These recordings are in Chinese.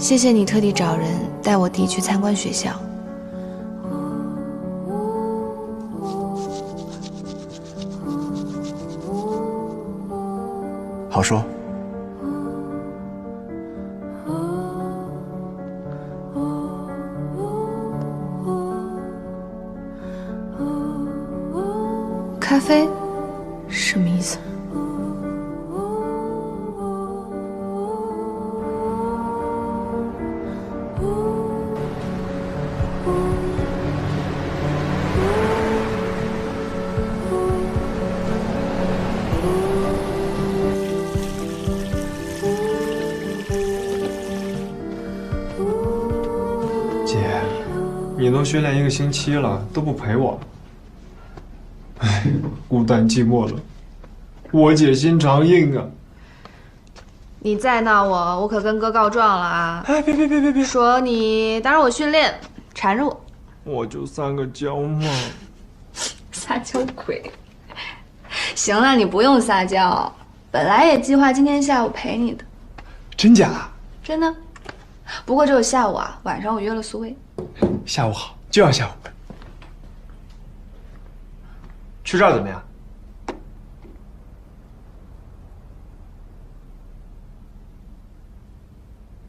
谢谢你特地找人带我弟去参观学校。好说。咖啡什么意思？姐，你都训练1个星期了，都不陪我。唉，孤单寂寞了，我姐心肠硬啊！你再闹我可跟哥告状了啊！哎，别！说你打扰我训练，缠着我。我就撒个娇嘛。撒娇鬼！行了，你不用撒娇，本来也计划今天下午陪你的。真假？真的。不过只有下午啊，晚上我约了苏薇。下午好，就要下午。去这儿怎么样？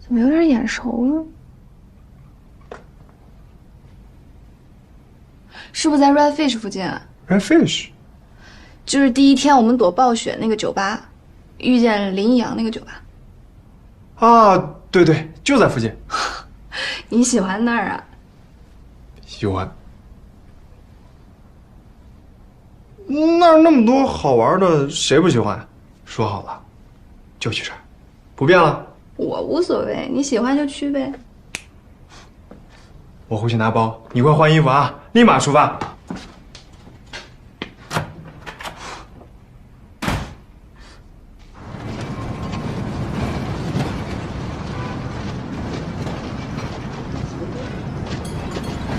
怎么有点眼熟了？是不是在 Red Fish 附近啊 Red Fish， 就是第一天我们躲暴雪那个酒吧，遇见林逸阳那个酒吧。啊，对，就在附近。你喜欢那儿啊？喜欢。那儿那么多好玩的，谁不喜欢？说好了，就去这儿，不变了。我无所谓，你喜欢就去呗。我回去拿包，你快换衣服啊，立马出发。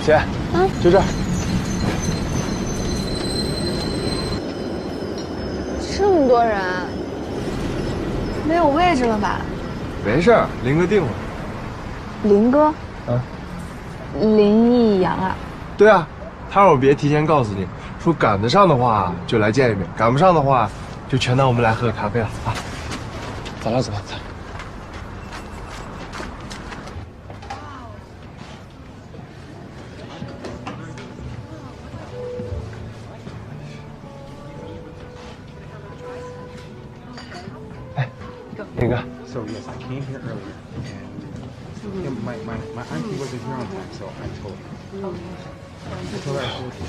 姐，就这儿。这么多人，没有位置了吧？没事儿，林哥定了。林哥？啊？林逸阳啊？对啊，他让我别提前告诉你，说赶得上的话就来见一面，赶不上的话就全当我们来喝个咖啡了啊。走了。哎，林哥。So yes, I came here earlier, and my auntie wasn't here on time, so I told her. I told her I told you.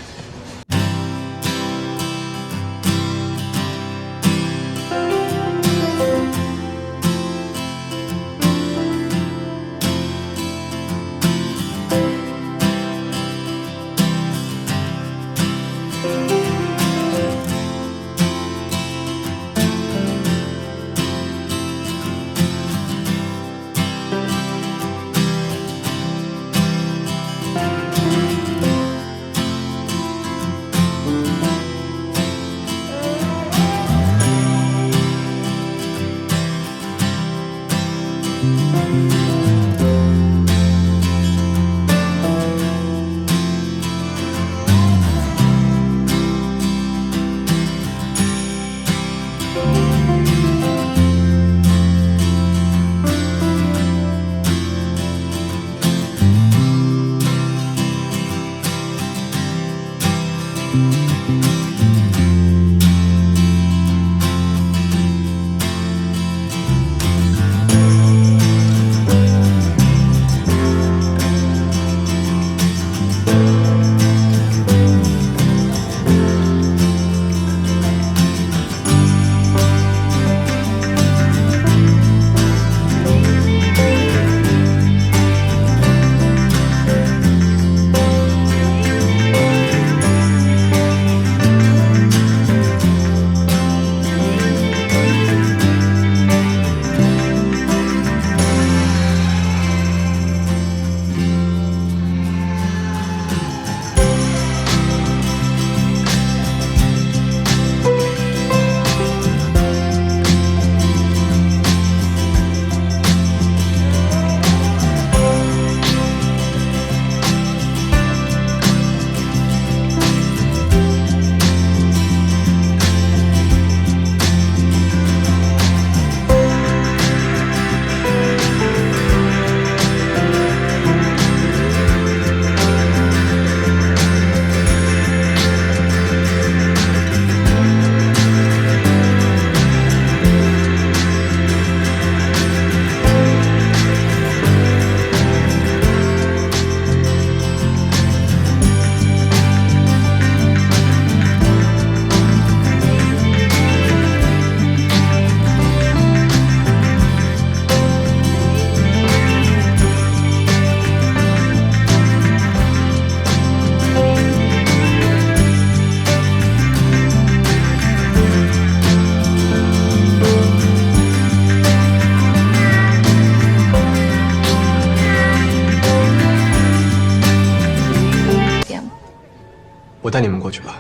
我带你们过去吧。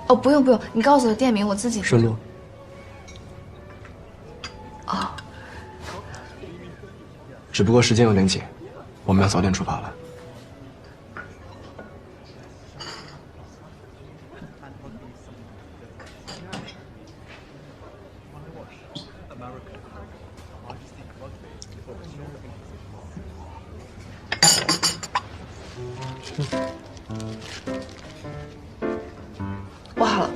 哦，不用不用，你告诉我店名，我自己。顺路。哦。只不过时间有点紧，我们要早点出发了。我好了。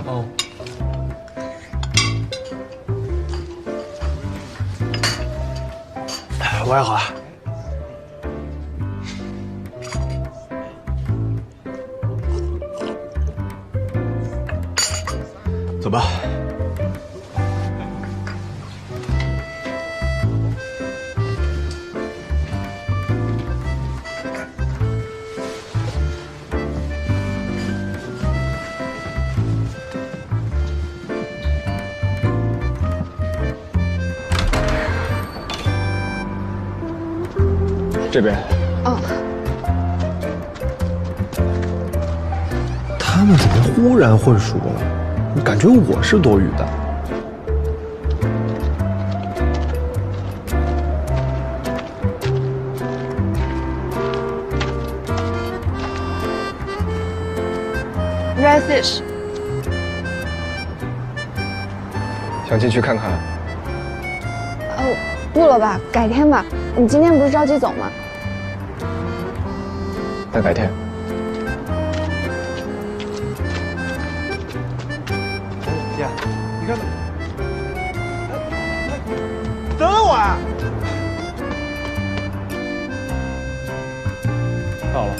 哦。我也好了。走吧。这边。哦。他们怎么忽然混熟了？感觉我是多余的。Red fish。想进去看看。哦，不了吧，改天吧。你今天不是着急走吗？那改天。姐，你看，等我啊！到了。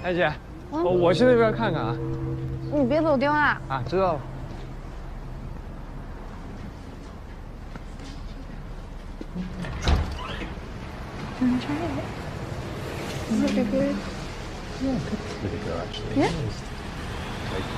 哎姐，我去那边看看啊。你别走丢啊！啊，知道了。Is it good? Yeah, pretty good actually. Yeah. Like,